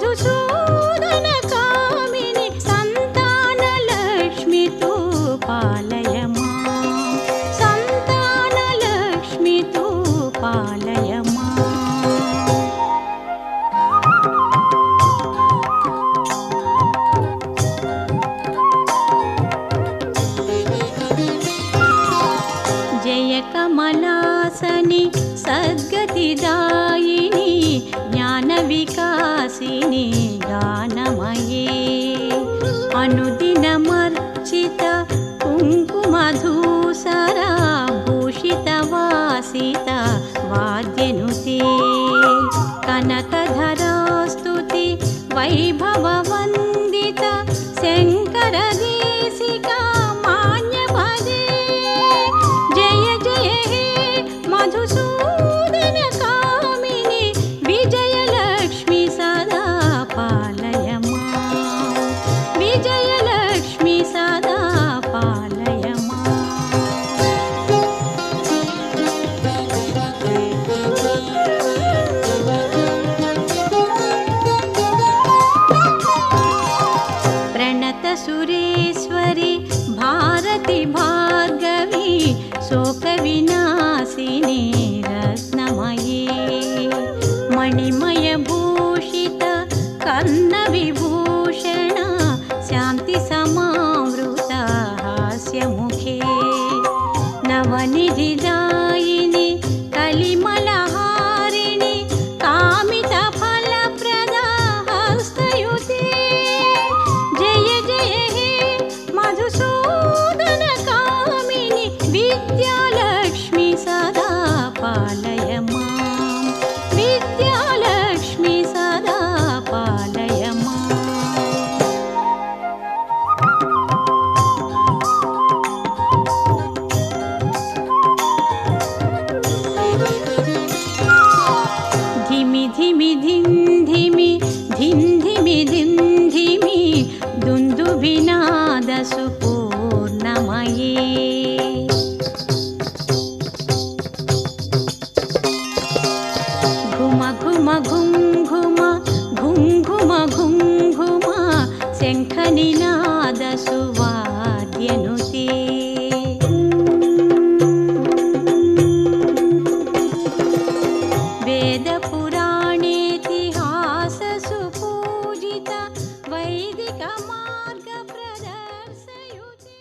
మధుసూదన కామిని సంతాన లక్ష్మితో పాలయమా సంతాన లక్ష్మితో పాలయమా జయ కమలాసని సద్గతిదాయిని జ్ఞాన వికాసిని గానమయే అనుదినమర్చిత కుంకుమధూసర భూషిత వాసిత వాద్యనుతే కనకధరాస్తుతి వైభవ వందిత శంకర దేశిక మాన్యపదే జయ జయ హే మధుసూదన కామిని విజయలక్ష్మి సదా పాలయమా విజయలక్ష్మి సదా పాలయమా ప్రణత సురేశ్వరి భారతి భార్గవి శోక వినాశిని రత్నమయే మణిమయ భూషిత కర్ణ విభూషణ శాంతి సమావృత హాస్యముఖే నవనిధిదాయిని కలిమలహారిణి కామిత ఫలప్రద హస్తయుతే జయ జయ హే మధుసూదన కామిని విద్యాలక్ష్మి సదా పాలయమా విద్యాలక్ష్మి సదా పాలయమా ధిమి ధిమి ధిమ్ ధిమి ధిమ్ ధిమి ధిమ్ ధిమి దుందుభినాద సుపూర్ణమయే ఘుమ ఘుమ ఘుం ఘుమ ఘుం ఘుమ ఘుం ఘుమ శంఖ నినాద సువాద్యనుతే వేద పురాణేతిహాస సుపూజిత వైదిక మార్గ ప్రదర్శయుతే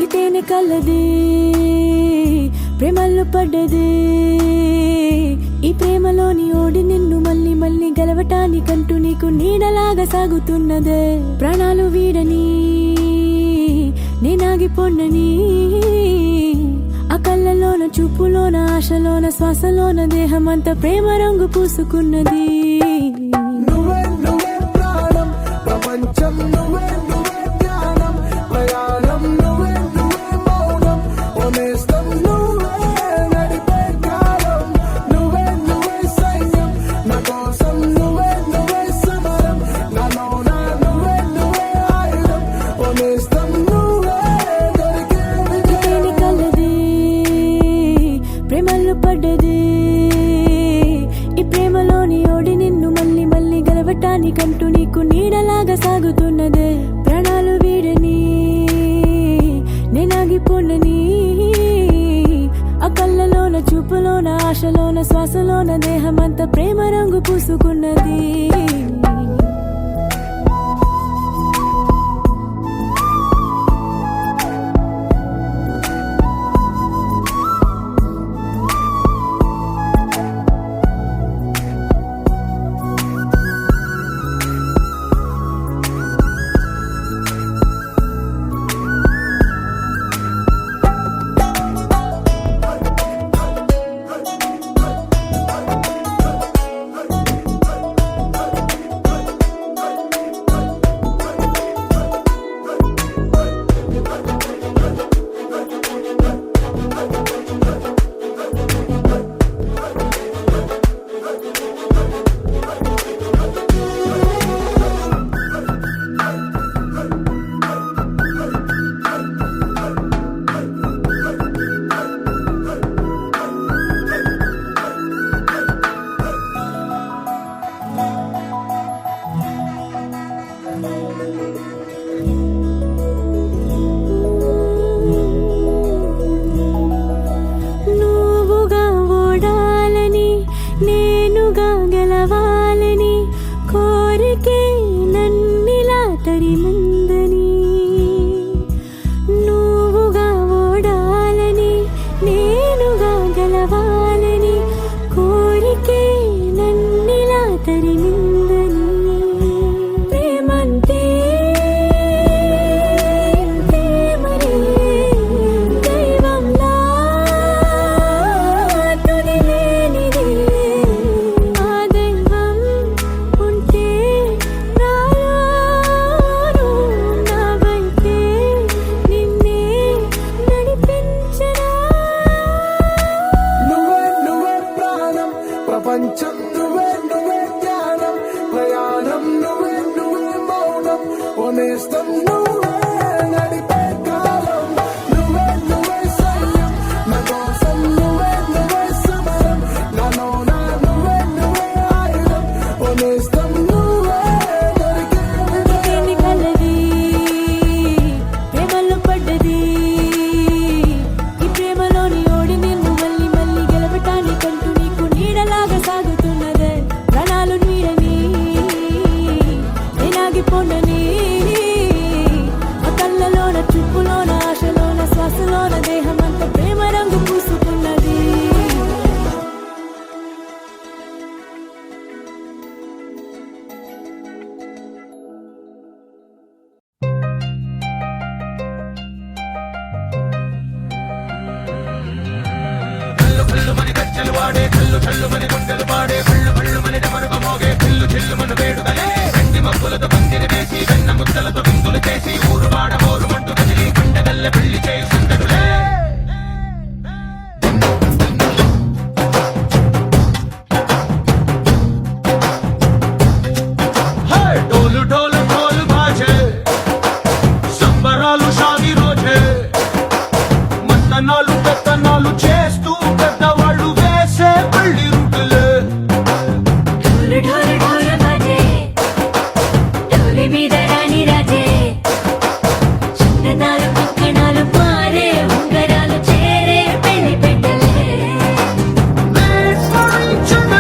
ఇతేనే కలది ప్రేమల్లో పడ్డది ఈ ప్రేమలోని ఓడి నిన్ను మళ్ళీ మళ్ళీ గెలవటానికంటూ నీకు నీడలాగా సాగుతున్నదే ప్రాణాలు వీడని నేనాగిపోండని ఆ కళ్ళలోన చూపులోన ఆశలోన శ్వాసలోన దేహమంతా ప్రేమ రంగు పూసుకున్నది నువ్వే నువ్వే ప్రాణం ప్రపంచం నువ్వే నువ్వే ధ్యానం ప్రయాణం నువ్వే నువ్వే మౌనం ఓనేస్తం నువ్వే నడిపే కాలం నువ్వే నువ్వే సైన్యం నా కోసం నువ్వే నువ్వే సమరం నాలోన నువ్వే నువ్వే ఆయుధం ఓనేస్తం నువ్వే దొరికే ఇతేనే కలది ప్రేమల్లో పడ్డది ఈ ప్రేమలోని ఓడి నిన్ను మళ్ళీ మళ్ళీ గెలవటానికంటూ నీకు నీడలాగా సాగుతున్నదే ప్రాణాలు వీడని నేనాగిపోండని ఆ కళ్ళలోన చూపులోన ఆశలోన శ్వాసలోన దేహమంతా ప్రేమ రంగు పూసుకున్నది నేస్తం నువ్వే నడిపే కాలం నువ్వే నువ్వే సైన్యం నా కోసం నువ్వే నువ్వే సమరం నాలోన నువ్వే నువ్వే ఆయుధం ఓ నేస్తం నువ్వే నీకేమి కలది ప్రేమలో పడ్డది ఈ ప్రేమలోని ఓడి నిన్ను మళ్ళీ మళ్ళీ గెలవటానికంటూ నీకు నీడలాగా సాగుతున్నదే ప్రాణాలు నీడని నేనాగిపోనని ఆ కళ్ళలోన చూపులోన ఆశలోన శ్వాసలోన దేహమంతా ప్రేమ రంగు పూసుకున్నది ఢోలు ఢోలు ఢోలు బాజే సంబరాలు షాది రోజే మంతనాలు పెత్తనాలు చేస్తూ పెద్దవాళ్ళు వేసే పళ్ళి రుటులే ఢోలు ఢోలు ఢోలు బాజే ఢోలి మీద రాణి రాజే చందనాలు పక్కనాలు మారే ఉంగరాలు చేరే పెళ్లి పెట్టలే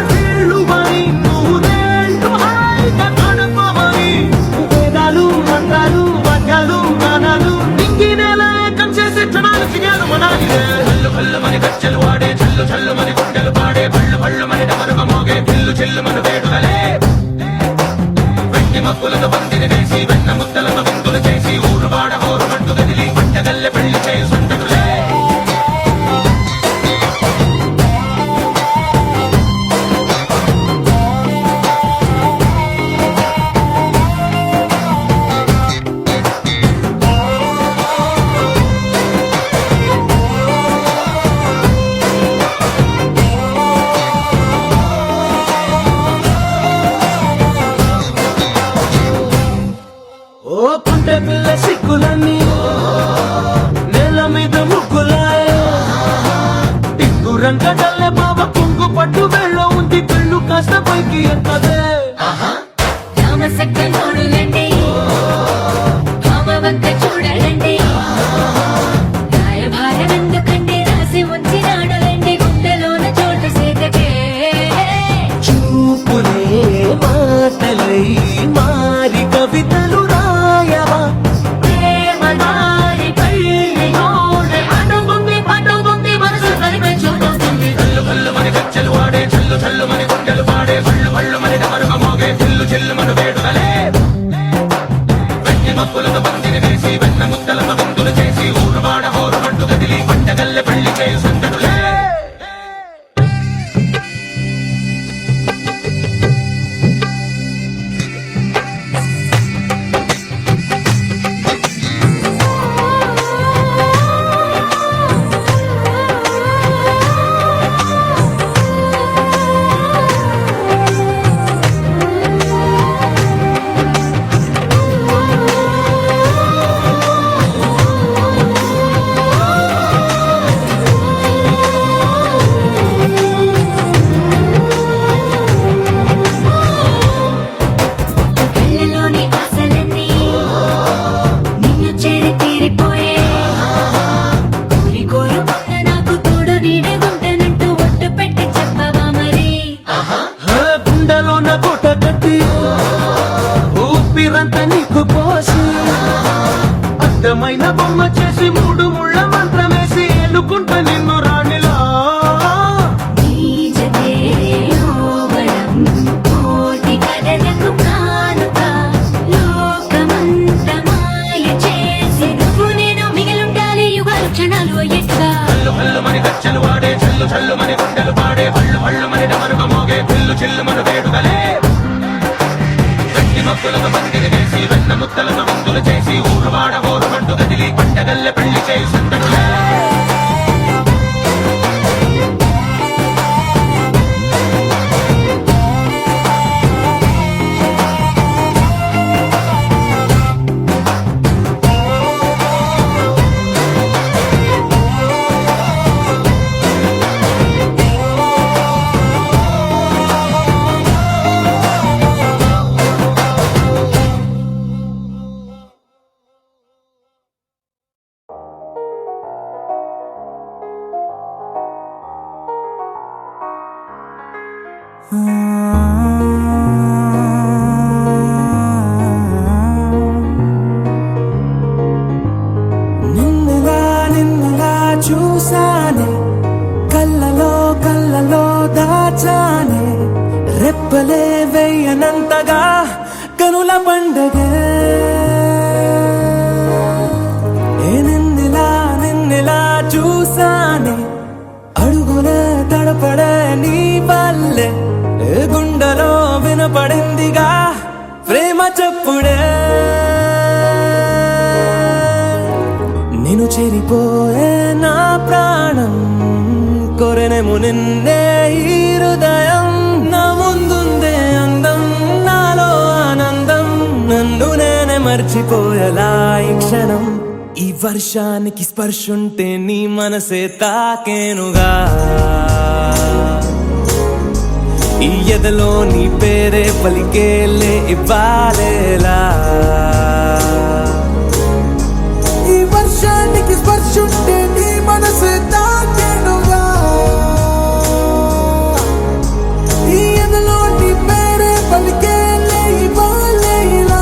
నీళ్ళు మని నువ్వు నేళ్ళు హాయిగా గడపమని వేదాలు మంత్రాలు వాక్యాలు గానాలు నింగి నేల ఏకం చేసే క్షణాలు చిగాలు మనాలిదే హల్లు హల్లు మని గజ్జలు వాడే చల్లు చల్లు మని గుండెలు పాడే పళ్ళు పళ్ళు మని డమరుగ మోగే పిల్లు చెల్లు మన వేడుదలే వెండి మబ్బులతో బందిని వేసి వెన్న ముద్దలతో విందులు చేసి ఊరు వాడ హోరు మంటు గదిలి పంటగల్లె పెళ్లి చేయి సంతకులే ఓ పుంటె పిల్ల సిక్కులన్నీ నేల మీద ముగ్గులాయ టింగు రంగడల్లె బాబ కుంగు పట్టు వెళ్ళ ఉంది పెళ్ళు కాస్త పైకి ఎక్కదే రామసక్క నోడులండి భామవంక చూడలండి రాయభారం ఎందుకండి రాసి ఉంచినాడులండి గుండెలోన చోటు సీతకే చూపులే మాటలై మారి కవితలు రాయవా ప్రేమ దారి పెళ్లి నోడు పండుతుంది మనసు కలిపే చూస్తుంది కళ్ళు కళ్ళు మని గజ్జలు వాడే చల్లు చల్లు మని గుండెలు పాడే పళ్ళు పళ్ళు మని డమరుగ మోగే పిల్లు చెల్లు మన వేడుదలే వెండి మబ్బులతో బందిని వేసి వెన్న ముద్దలతో విందులు చేసి ఊరు వాడ హోరు మంటు గదిలి పంటగల్లె పెళ్లి చేయి సంతకులే కళ్ళలోని ఆశలన్నీ నిన్ను చేరి తీరిపోయే కోరి కోరుకున్న నాకు తోడు నీడే ఉంటానంటూ ఒట్టు పెట్టి చెప్పవా మరి గుండెలోన కోట కట్టి ఊపిరంతా నీకు పోసి అర్థమైన బొమ్మ చేసి మూడు ముళ్ళ మంత్రమేసి ఎన్నుకుంటా నిన్ను రాణిలా నీ జతే యోగడం కోటి కథలకు కానుక లోకమంత మాయ చేసి నువ్వు నేను మిగిలుండాలి యుగాలు క్షణాలు అయ్యట్టుగా హల్లు హల్లు మని గజ్జలు వాడే చల్లు చల్లు మని గుండెలు పాడే పళ్ళు పళ్ళు మని డమరుగ మోగే పిల్లు చెల్లు మన వేడుదలే వెండి మబ్బులతో బందిని వేసి వెన్న ముద్దలతో విందులు చేసి ఊరు వాడ హోరు మంటు గదిలి పంటగల్లె పెళ్లి చేయి సంతకులే కన్నుల పండగే నిన్నెలా చూసానే అడుగుల తడపడే నీ వల్లే గుండెలో వినపడిందిగా ప్రేమ చెప్పుడే నేను చెరిపోయే నా ప్రాణం కొరెనేమో నిన్నే ఈ హృదయం నా ముందుందే అందం నాలో ఆనందం నన్ను నేనే మర్చిపోయేలా ఈ క్షణం ఈ వర్షానికి స్పర్శుంటే నీ మనసే తాకేనుగా ఈ ఎదలో నీ పేరే పలికేలే ఇవ్వాలేలా ఈ వర్షానికి స్పర్శుంటే నీ మనసే తాకేనుగా ఈ ఎదలో నీ పేరే పలికేలే ఇవ్వాలేలా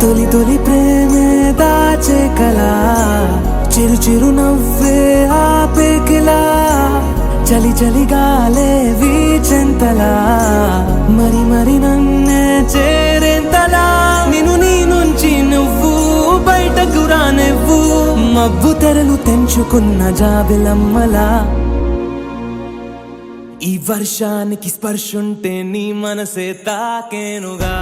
తొలి తొలి ప్రేమే దాచే కలా చిరు చిరు నవ్వే ఆపే కిలా చలి చలి గాలే వీచెంతలా మరి మరి నన్నే చేరేంతలా నిన్ను నీ నుంచి నువ్వు బయటకు రానివ్వు మబ్బు తెరలు తెంచుకున్న జాబిలమ్మలా ఈ వర్షానికి స్పర్శుంటే నీ మనసే తాకేనుగా